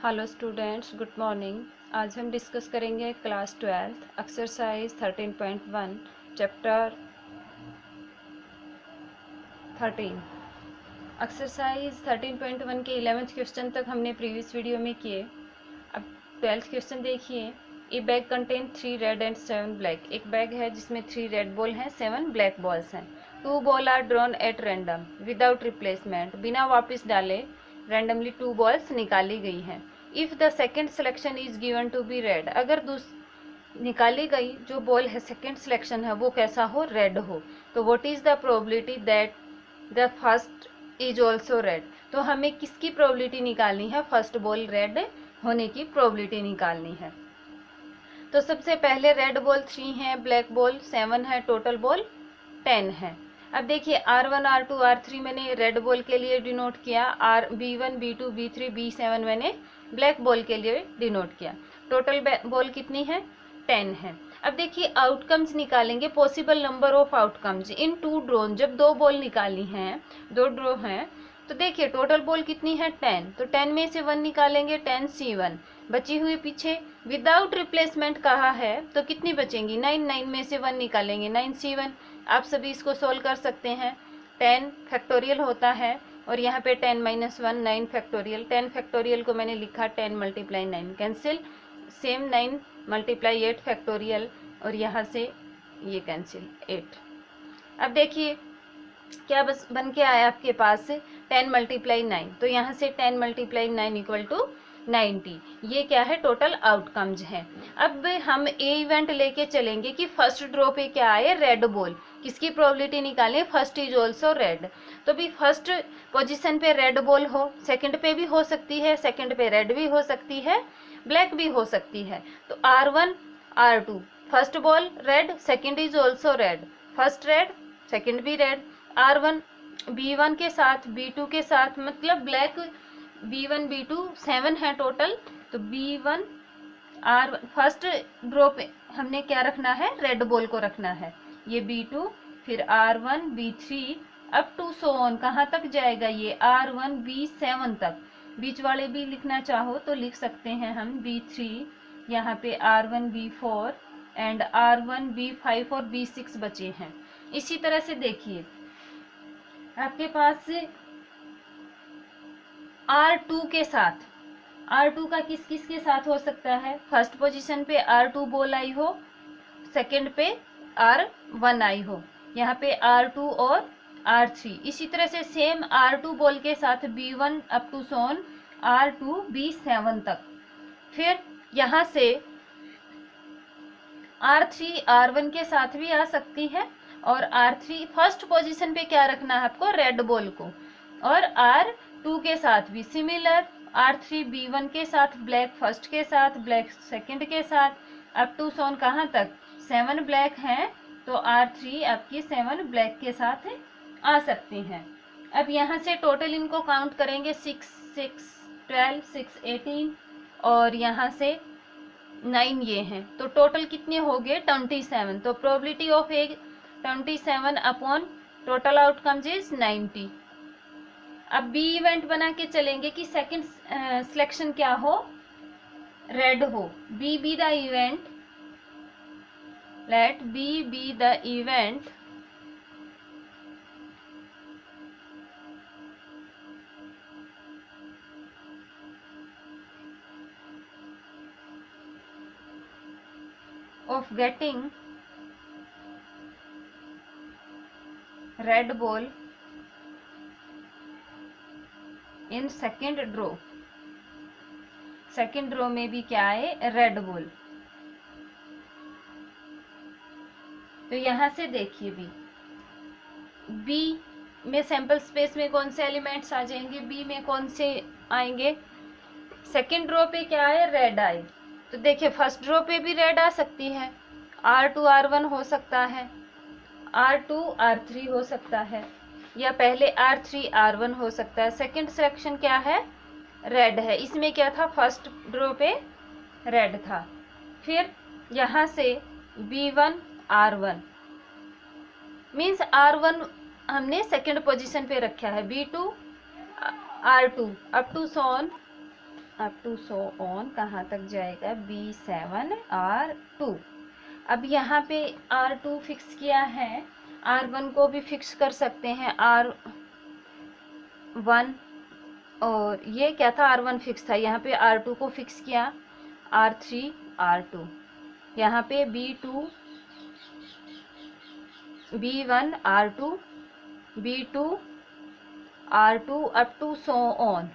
Hello students, good morning. आज हम discuss करेंगे क्लास 12 एक्सरसाइज 13.1 चैप्टर 13। एक्सरसाइज 13.1 के 11th क्वेश्चन तक हमने प्रीवियस वीडियो में किए। अब 12th क्वेश्चन देखिए। ए bag contain 3 red and 7 black. एक बैग है जिसमें 3 रेड बॉल हैं, 7 ब्लैक बॉल्स हैं। 2 ball are drawn at random without replacement. बिना वापस डाले रैंडमली 2 बॉल्स निकाली गई हैं। If the second selection is given to be red, अगर निकाली गई जो बॉल है सेकेंड सिलेक्शन है वो कैसा हो, रेड हो, तो what is the probability that the first is also red. तो हमें किसकी प्रोबेबिलिटी निकालनी है, फर्स्ट बॉल रेड होने की प्रोबेबिलिटी निकालनी है। तो सबसे पहले रेड बॉल 3 है, ब्लैक बॉल 7 है, टोटल बॉल 10 है। अब देखिए R1 R2 R3 मैंने रेड बॉल के लिए डिनोट किया, B1 B2 B3 B7 मैंने ब्लैक बॉल के लिए डिनोट किया। टोटल बॉल कितनी है, 10 है। अब देखिए आउटकम्स निकालेंगे, possible number of outcomes in 2 drawn. जब 2 बॉल निकाली हैं, 2 ड्रॉ हैं, तो देखिए टोटल बॉल कितनी है, 10। तो 10 में से 1 निकालेंगे, 10 C1 बची हुई पीछे। विदाउट रिप्लेसमेंट कहा है तो कितनी बचेंगी, 9। 9 में से 1 निकालेंगे, 9 C1। आप सभी इसको सोल्व कर सकते हैं। 10 फैक्टोरियल होता है और यहाँ पे 10 - 1 9 फैक्टोरियल। 10 फैक्टोरियल को मैंने लिखा 10 × 9 कैंसिल, सेम 9 × 8 फैक्टोरियल और यहाँ से ये कैंसिल 8। अब देखिए क्या बस बन के आया आपके पास 10 × 9, तो यहाँ से 10 × 9 = 90। ये क्या है, टोटल आउटकम्स है। अब हम ए इवेंट लेके चलेंगे कि फर्स्ट ड्रॉ पे क्या आए, रेड बॉल। किसकी प्रोबेबिलिटी निकालें, फर्स्ट इज ऑल्सो रेड। तो भी फर्स्ट पोजीशन पे रेड बॉल हो, सेकंड पे भी हो सकती है, सेकंड पे रेड भी हो सकती है, ब्लैक भी हो सकती है। तो R1 R2 first ball red, second is also red, first red second भी रेड। R1 B1 के साथ B2 के साथ, मतलब ब्लैक B1 B2 7 है टोटल। तो B1 R1 फर्स्ट ड्रॉ पे हमने क्या रखना है, रेड बॉल को रखना है। ये B2 फिर R1 B3 up to so on, कहाँ तक जाएगा ये R1 B7 तक। बीच वाले भी लिखना चाहो तो लिख सकते हैं हम, B3 यहाँ पे R1 B4 and R1 B5 और B6 बचे हैं। इसी तरह से देखिए आपके पास R2 के साथ, R2 का किस किस के साथ हो सकता है, फर्स्ट पोजीशन पे R2 बॉल आई हो, सेकंड पे R1 आई हो, यहाँ पे R2 और R3। इसी तरह से सेम R2 बॉल के साथ B1 up to Son R2 B7 तक। फिर यहाँ से R3 R1 के साथ भी आ सकती है और R3 फर्स्ट पोजीशन पे क्या रखना है आपको, रेड बॉल को। और R2 के साथ भी सिमिलर, R3 B1 के साथ, ब्लैक फर्स्ट के साथ, ब्लैक सेकंड के साथ, अप टू सोन कहाँ तक, 7 ब्लैक हैं तो R3 आपकी 7 ब्लैक के साथ आ सकती हैं। अब यहाँ से टोटल इनको काउंट करेंगे, 6 6 12 6 18 और यहाँ से 9 ये हैं, तो टोटल कितने हो गए, 27। तो probability of A 27 upon total outcomes is 90। अब बी इवेंट बना के चलेंगे कि सेकंड सिलेक्शन क्या हो, रेड हो। B be the event, let B be the event of getting red ball in second draw। Second draw में भी क्या है, रेड बॉल। तो यहां से देखिए बी में सैंपल स्पेस में कौन से एलिमेंट्स आ जाएंगे, बी में कौन से आएंगे, सेकेंड ड्रॉ पे क्या है, रेड आई। तो देखिए फर्स्ट ड्रॉ पे भी रेड आ सकती है, R2 R1 हो सकता है, R2 R3 हो सकता है, या पहले R3 R1 हो सकता है। सेकंड सिलेक्शन क्या है, रेड है। इसमें क्या था, फर्स्ट ड्रॉ पे रेड था। फिर यहाँ से B1 R1 मीन्स R1 हमने सेकंड पोजीशन पे रखा है, B2 R2 up to so on up to so on कहाँ तक जाएगा, B7 R2। अब यहाँ पे R2 फिक्स किया है, R1 को भी फिक्स कर सकते हैं R1, और ये क्या था, R1 फिक्स था, यहाँ पे R2 को फिक्स किया, R3 R2, यहाँ पे B2 B1 R2 B2 R2 up to so on,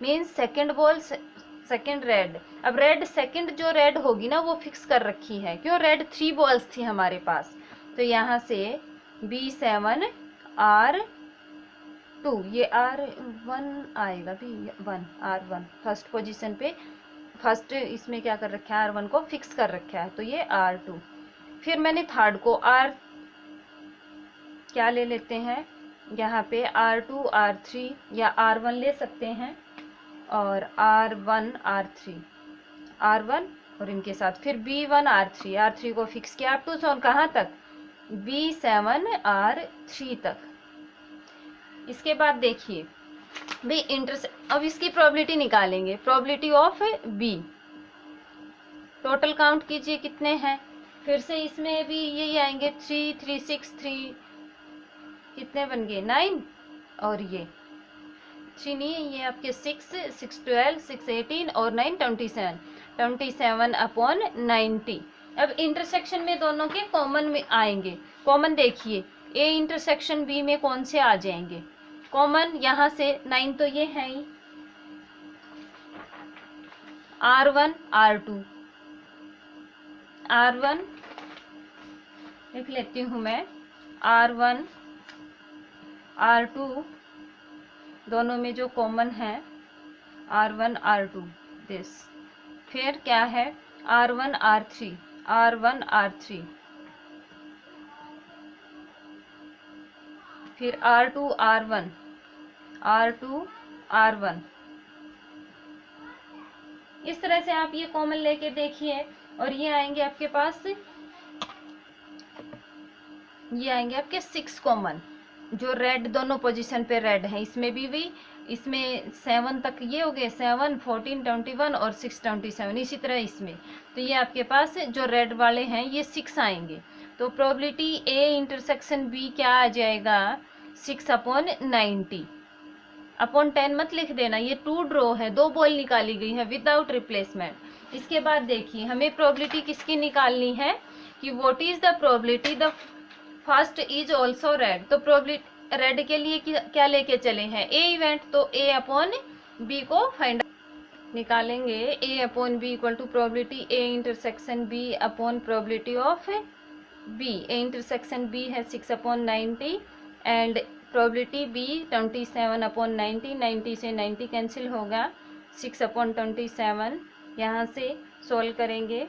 means second ball second red. अब रेड सेकेंड जो रेड होगी ना वो फिक्स कर रखी है, क्यों, रेड 3 बॉल्स थी हमारे पास, तो यहाँ से B7 R2, ये R1 आएगा, B1 R1 फर्स्ट पोजीशन पे, फर्स्ट इसमें क्या कर रखा है, R1 को फिक्स कर रखा है, तो ये R2। फिर मैंने थर्ड को R क्या ले लेते हैं, यहाँ पे R2 R3 या R1 ले सकते हैं, और R1 R3 R1 और इनके साथ फिर B1 R3 को फिक्स किया अप टू सोन कहाँ तक, B7 R3 तक। इसके बाद देखिए भाई अब इसकी प्रोबेबिलिटी निकालेंगे, probability of B, total count कीजिए कितने हैं, फिर से इसमें भी यही आएंगे 3 3 6 3, कितने बन गए 9, और ये 3 नहीं है, ये आपके 6 6 12 6 18 और 9 27 अपॉन 90। अब इंटरसेक्शन में दोनों के कॉमन में आएंगे, कॉमन देखिए A इंटरसेक्शन B में कौन से आ जाएंगे कॉमन, यहाँ से 9 तो ये है ही, R1 R1 लिख लेती हूँ मैं, R1 R2 दोनों में जो कॉमन है R1 R2 दिस, फिर क्या है R1 R3 फिर R2 R1 इस तरह से आप ये कॉमन लेके देखिए, और ये आएंगे आपके पास, ये आएंगे आपके 6 कॉमन, जो रेड दोनों पोजीशन पे रेड है, इसमें भी इसमें 7 तक ये हो गए, 7 14 21 और 6 27, इसी तरह इसमें, तो ये आपके पास जो रेड वाले हैं ये 6 आएंगे, तो प्रोबेबिलिटी A इंटरसेक्शन B क्या आ जाएगा 6 अपॉन 90 अपॉन 10 मत लिख देना, ये 2 ड्रॉ है, 2 बॉल निकाली गई है विदाउट रिप्लेसमेंट। इसके बाद देखिए हमें प्रोबेबिलिटी किसकी निकालनी है कि what is the probability the first is also red, तो प्रोबेबिलिटी रेड के लिए क्या लेके चले हैं A इवेंट, तो A अपॉन B को फाइंड निकालेंगे, A upon B equal to probability A intersection B upon probability of B, A intersection B है 6 upon 90 and probability B 27 upon 90, 90 से 90 कैंसिल होगा, 6 अपॉन 27, यहाँ से सोल्व करेंगे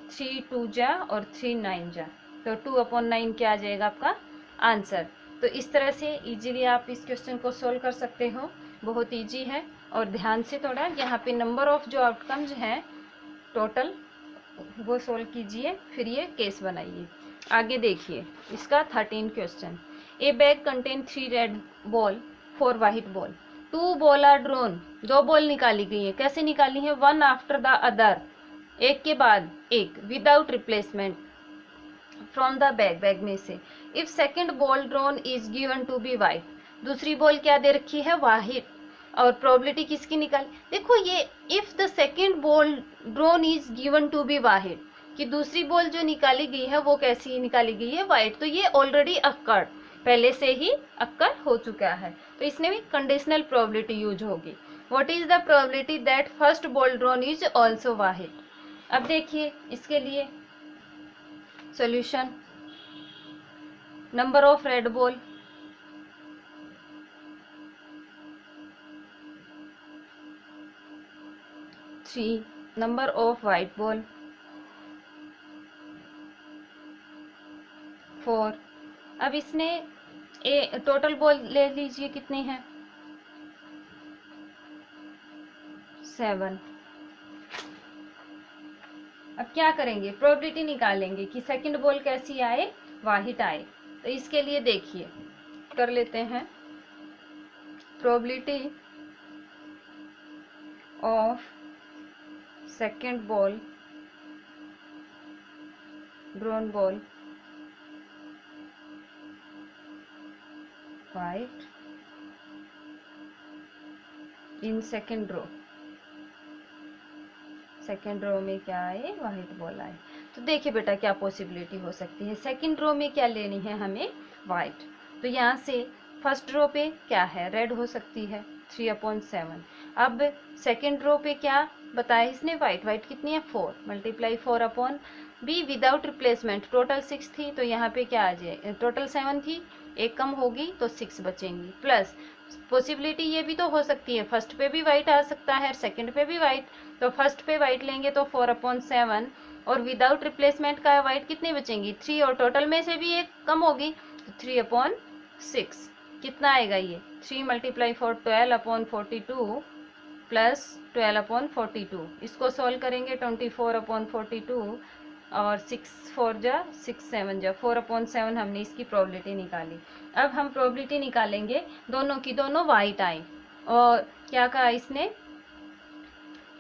3 2 जा और 3 9 जा, तो 2 अपॉन 9 क्या आ जाएगा आपका आंसर। तो इस तरह से इजीली आप इस क्वेश्चन को सोल्व कर सकते हो, बहुत इजी है, और ध्यान से थोड़ा यहाँ पे नंबर ऑफ जो आउटकम्स हैं टोटल वो सोल्व कीजिए, फिर ये केस बनाइए। आगे देखिए इसका 13 question, a bag contain 3 red ball 4 white ball, 2 ball are drawn, 2 ball निकाली गई है, कैसे निकाली है, 1 आफ्टर द अदर, एक के बाद एक, without replacement from the bag में से, if second ball drawn is given to be white, दूसरी बॉल क्या दे रखी है वाइट, और प्रोबेबिलिटी किसकी निकाली, देखो ये if the second ball drawn is given to be white, कि दूसरी बॉल जो निकाली गई है वो कैसी निकाली गई है वाइट, तो ये ऑलरेडी अक्कर्ड, पहले से ही अक्कर हो चुका है, तो इसमें भी कंडीशनल प्रोबेबिलिटी यूज होगी। What is the probability that first ball drawn is also white. अब देखिए इसके लिए solution, number of red ball, number of white ball 4। अब इसने टोटल बॉल ले लीजिए कितनी है 7। अब क्या करेंगे, प्रोबेबिलिटी निकालेंगे कि सेकंड बॉल कैसी आए, वाहिट आए, तो इसके लिए देखिए कर लेते हैं probability of second ball drawn ball white in second row, second row में क्या आए, वाइट बॉल आए। तो देखिए बेटा क्या पॉसिबिलिटी हो सकती है। सेकेंड रो में क्या लेनी है हमें, वाइट। तो यहाँ से फर्स्ट रो पे क्या है, रेड हो सकती है 3/7। अब सेकेंड रो पे क्या बताया इसने, वाइट। वाइट कितनी है 4 multiply 4/b without replacement. Total 6 थी तो यहाँ पे क्या आ जाए, टोटल 7 थी, एक कम होगी तो 6 बचेंगी। प्लस पॉसिबिलिटी ये भी तो हो सकती है फर्स्ट पे भी वाइट आ सकता है, सेकंड पे भी वाइट। तो फर्स्ट पे वाइट लेंगे तो 4/7 और विदाउट रिप्लेसमेंट का वाइट कितनी बचेंगी 3, और टोटल में से भी एक कम होगी तो 3/6। कितना आएगा ये 3 मल्टीप्लाई 4 12/42 प्लस 12/42। इसको सॉल्व करेंगे 24/42 और 6 4 जा 6 7 जा 4/7 हमने इसकी प्रोबेबिलिटी निकाली। अब हम प्रोबेबिलिटी निकालेंगे दोनों की, दोनों वाइट आई। और क्या कहा इसने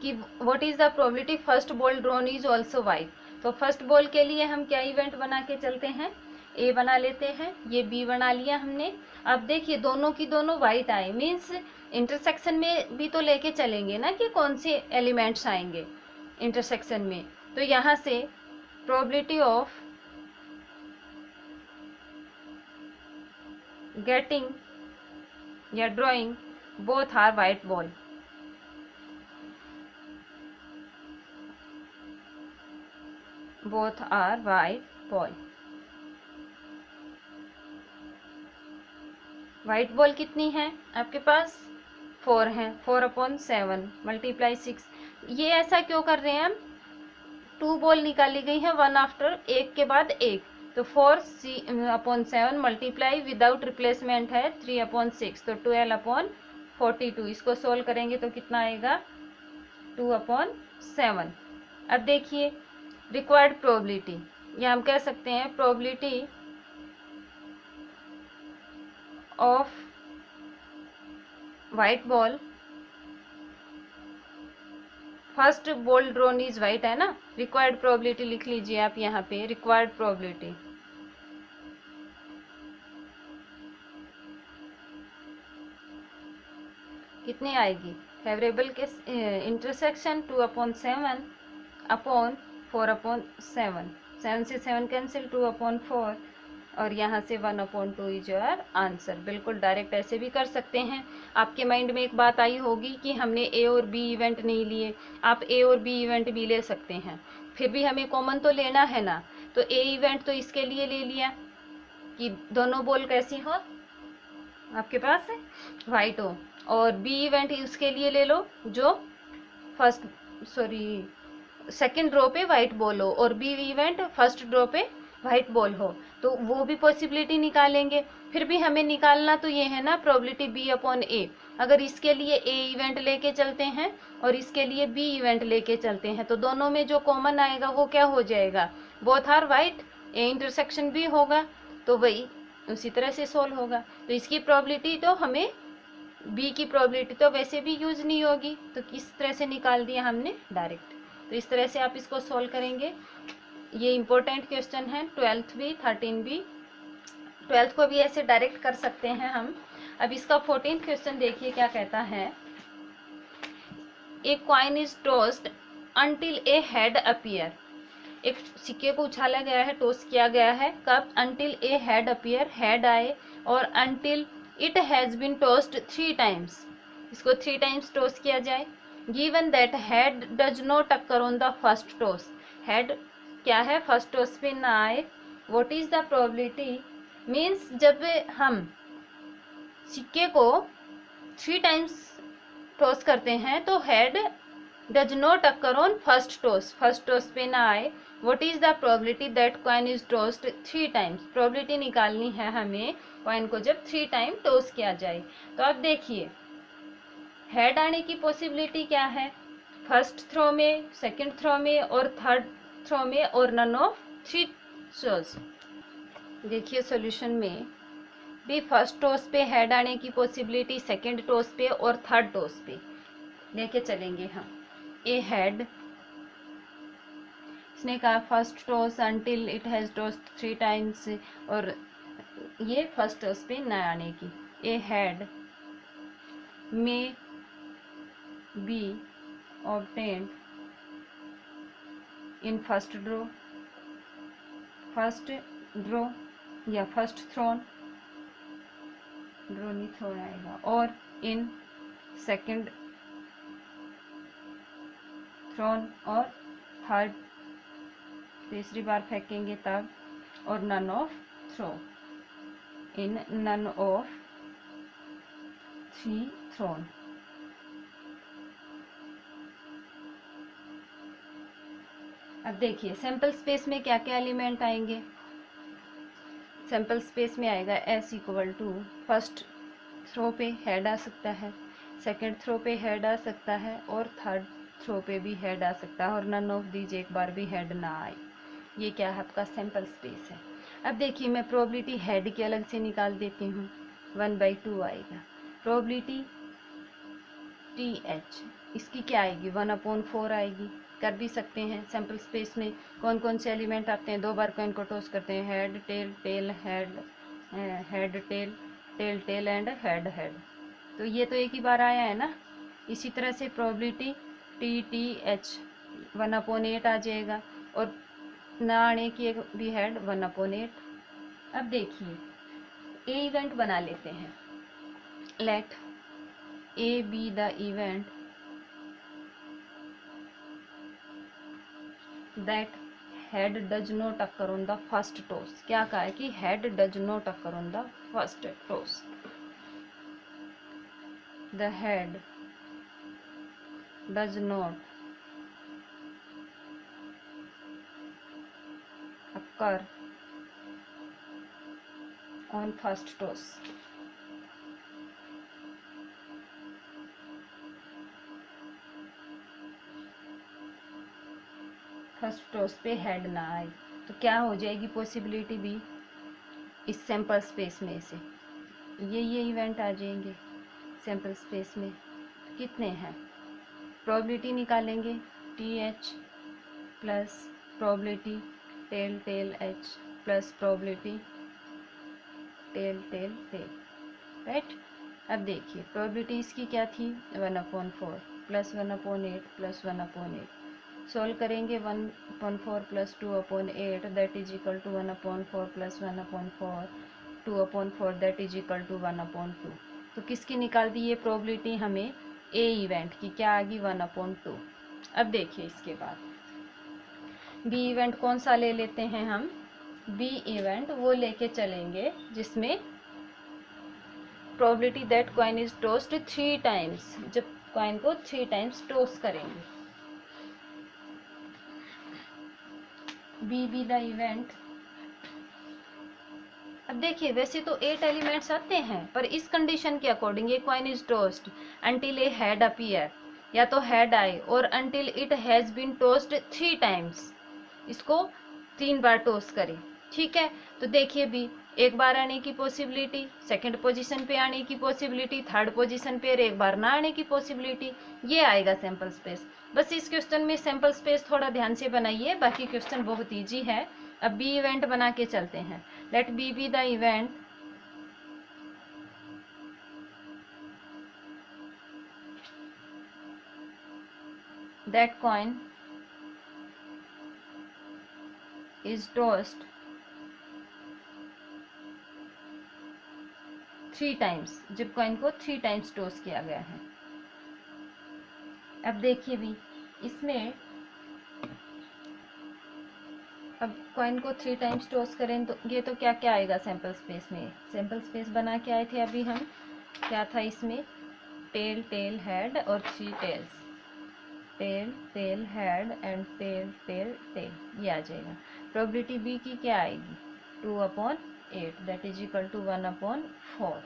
कि what is the probability first ball drawn is also white. तो फर्स्ट बॉल के लिए हम क्या इवेंट बना के चलते हैं, ए बना लेते हैं, ये बी बना लिया हमने। अब देखिए दोनों की दोनों वाइट आए, मीन्स इंटरसेक्शन में भी तो लेके चलेंगे ना कि कौन से एलिमेंट्स आएंगे इंटरसेक्शन में। तो यहाँ से प्रोबेबिलिटी ऑफ गेटिंग या drawing both are white ball, both are white ball। White ball कितनी है आपके पास 4 है, 4/7 मल्टीप्लाई 6। ये ऐसा क्यों कर रहे हैं हम, 2 बॉल निकाली गई है वन आफ्टर, एक के बाद एक। तो 4/7 मल्टीप्लाई विदाउट रिप्लेसमेंट है 3/6 तो 12/42। इसको सोल्व करेंगे तो कितना आएगा 2/7। अब देखिए रिक्वायर्ड प्रोबेबिलिटी, या हम कह सकते हैं probability of white ball, first ball drawn is white है ना, रिक्वायर्ड प्रोबेबिलिटी लिख लीजिए आप यहाँ पे, रिक्वायर्ड प्रोबेबिलिटी कितनी आएगी, फेवरेबल के इंटरसेक्शन 2/7 अपॉन 4/7, 7 से 7 कैंसिल 2/4 और यहाँ से 1/2 इज योर आंसर। बिल्कुल डायरेक्ट ऐसे भी कर सकते हैं। आपके माइंड में एक बात आई होगी कि हमने ए और बी इवेंट नहीं लिए, आप ए और बी इवेंट भी ले सकते हैं, फिर भी हमें कॉमन तो लेना है ना। तो ए इवेंट तो इसके लिए ले लिया कि दोनों बॉल कैसी हो आपके पास है, वाइट हो, और बी इवेंट उसके लिए ले लो जो सेकंड रो पे वाइट बॉल हो, और बी इवेंट फर्स्ट रो पे वाइट बॉल हो, तो वो भी पॉसिबिलिटी निकालेंगे। फिर भी हमें निकालना तो ये है ना प्रोबेबिलिटी B/A। अगर इसके लिए ए इवेंट लेके चलते हैं और इसके लिए बी इवेंट लेके चलते हैं तो दोनों में जो कॉमन आएगा वो क्या हो जाएगा, both are white, A intersection भी होगा, तो वही उसी तरह से सोल्व होगा। तो इसकी प्रोबेबिलिटी तो हमें, बी की प्रोबेबिलिटी तो वैसे भी यूज नहीं होगी, तो किस तरह से निकाल दिया हमने डायरेक्ट। तो इस तरह से आप इसको सोल्व करेंगे। ये इम्पोर्टेंट क्वेश्चन है 12th भी 13 भी, 12th को भी ऐसे डायरेक्ट कर सकते हैं हम। अब इसका 14th क्वेश्चन देखिए क्या कहता है, a coin is tossed until a head appear. एक सिक्के को उछाला गया है, टॉस किया गया है, कब, until a head appear, head आए, और until it has been tossed 3 times, इसको 3 टाइम्स टॉस किया जाए। Given that head does not occur on the first toss, head क्या है फर्स्ट टॉस पे ना आए, what is the probability, means जब हम सिक्के को 3 टाइम्स टॉस करते हैं तो head does not occur on first toss, first toss पे ना आए, what is the probability that coin is tossed 3 times. Probability निकालनी है हमें कॉइन को जब 3 टाइम टॉस किया जाए। तो अब देखिए हेड आने की पॉसिबिलिटी क्या है, फर्स्ट थ्रो में, सेकंड थ्रो में और थर्ड थ्रो में, और नन ऑफ 3 थ्रोज। देखिए सॉल्यूशन में भी फर्स्ट टॉस पे हेड आने की पॉसिबिलिटी, सेकंड टॉस पे और थर्ड टॉस पे। लेके चलेंगे हम। ए हैड, इसने कहा first toss until it has toss 3 times, और ये फर्स्ट टॉस पे न आने की। A head may be obtained in first draw, first draw या फर्स्ट थ्रोन, ड्रॉ नहीं थ्रोन आएगा, और इन सेकंड थ्रोन, और थर्ड तीसरी बार फेंकेंगे तब, और none of throw, in none of 3 thrown. अब देखिए सैंपल स्पेस में क्या क्या एलिमेंट आएंगे। सैंपल स्पेस में आएगा S equal to, first throw पे हेड आ सकता है, सेकंड थ्रो पे हेड आ सकता है, और थर्ड थ्रो पे भी हेड आ सकता है, और नन ऑफ दीज एक बार भी हेड ना आए। ये क्या है आपका सैंपल स्पेस है। अब देखिए मैं प्रोबेबिलिटी हेड के अलग से निकाल देती हूँ, 1/2 आएगा। प्रोबेबिलिटी TH, इसकी क्या आएगी, 1/4 आएगी। कर भी सकते हैं। सैंपल स्पेस में कौन कौन से एलिमेंट आते हैं, 2 बार कॉइन को टॉस करते हैं, head tail tail head, head tail tail tail and head head, तो ये तो एक ही बार आया है ना। इसी तरह से प्रोबेबिलिटी TTH 1/8 आ जाएगा, और ना आने की एक भी हेड 1/8। अब देखिए ए इवेंट बना लेते हैं। Let A be the event that head does not occur on the first toss। क्या कहा है कि head does not occur on the first toss। The head does not occur on first toss। First toss पे head ना आए तो क्या हो जाएगी पॉसिबिलिटी भी, इस सैंपल स्पेस में से ये इवेंट आ जाएंगे सैंपल स्पेस में। कितने हैं, प्रोबेबिलिटी निकालेंगे TH plus probability tail tail H plus probability tail tail tail, right. अब देखिए प्रोबेबिलिटी इसकी क्या थी, 1/4 प्लस 1/8 प्लस 1/8। सोल्व करेंगे 1/4 plus 2/8 that is equal to 1/4 plus 1/4 2/4 that is equal to 1/2। तो किसकी निकाल दी ये प्रोबेबिलिटी हमें, ए इवेंट की, क्या आ गई 1/2। अब देखिए इसके बाद बी इवेंट कौन सा ले लेते हैं हम, बी इवेंट वो लेके चलेंगे जिसमें probability that coin is tossed 3 times, जब कॉइन को 3 टाइम्स टॉस करेंगे। B the event. अब देखिए वैसे तो 8 एलिमेंट्स आते हैं, पर इस कंडीशन के अकॉर्डिंग ये coin is tossed until a head appear, या तो हेड आए, और until it has been tossed 3 times, इसको 3 बार टॉस करें, ठीक है। तो देखिए भी एक बार आने की पॉसिबिलिटी, सेकंड पोजीशन पे आने की पॉसिबिलिटी, थर्ड पोजीशन पे एक बार ना आने की पॉसिबिलिटी, ये आएगा सैंपल स्पेस। बस इस क्वेश्चन में सैंपल स्पेस थोड़ा ध्यान से बनाइए, बाकी क्वेश्चन बहुत इजी है। अब बी इवेंट बना के चलते हैं। Let B be the event that coin is tossed 3 times, जब कॉइन को 3 टाइम्स टॉस किया गया है। अब देखिए भी इसमें, अब कॉइन को 3 टाइम्स टॉस करें तो ये तो क्या क्या आएगा सैंपल स्पेस में, सैंपल स्पेस बना के आए थे अभी हम, क्या था इसमें, टेल टेल हेड और 3 tails, tail tail head and tail tail tail, ये आ जाएगा। प्रोबेबिलिटी बी की क्या आएगी, 2/8 दैट इज इक्वल टू 1/4।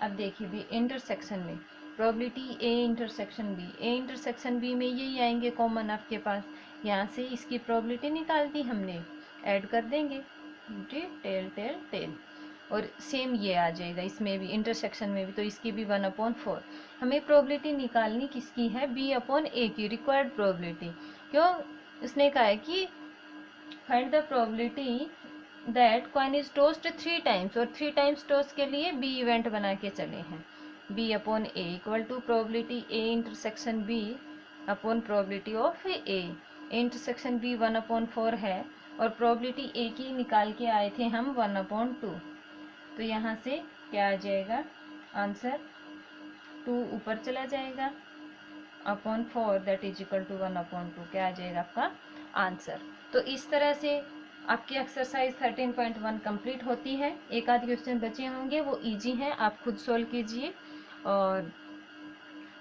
अब देखिए भी इंटरसेक्शन में probability A intersection B, A intersection B में यही आएंगे कॉमन आपके पास, यहाँ से इसकी प्रोबेबिलिटी निकाल दी हमने, ऐड कर देंगे टेल टेल टेल। और सेम ये आ जाएगा इसमें भी, इंटरसेक्शन में भी, तो इसकी भी 1/4। हमें प्रोबेबिलिटी निकालनी किसकी है, B/A की, रिक्वायर्ड प्रोबेबिलिटी। क्यों, उसने कहा है कि find the probability that coin is tossed 3 times, और 3 टाइम्स टॉस के लिए B इवेंट बना के चले हैं। B/A equal to probability A intersection B upon probability of A। Intersection B 1/4 है, और प्रोबेबिलिटी A की निकाल के आए थे हम 1/2। तो यहाँ से क्या आ जाएगा आंसर, 2 ऊपर चला जाएगा, upon 4 that is equal to 1/2, क्या आ जाएगा आपका आंसर। तो इस तरह से आपकी एक्सरसाइज 13.1 कंप्लीट होती है। एक आध क्वेश्चन बचे होंगे, वो इजी हैं, आप खुद सोल्व कीजिए। और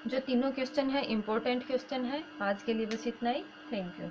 जो तीनों क्वेश्चन है इम्पोर्टेंट क्वेश्चन है। आज के लिए बस इतना ही। Thank you.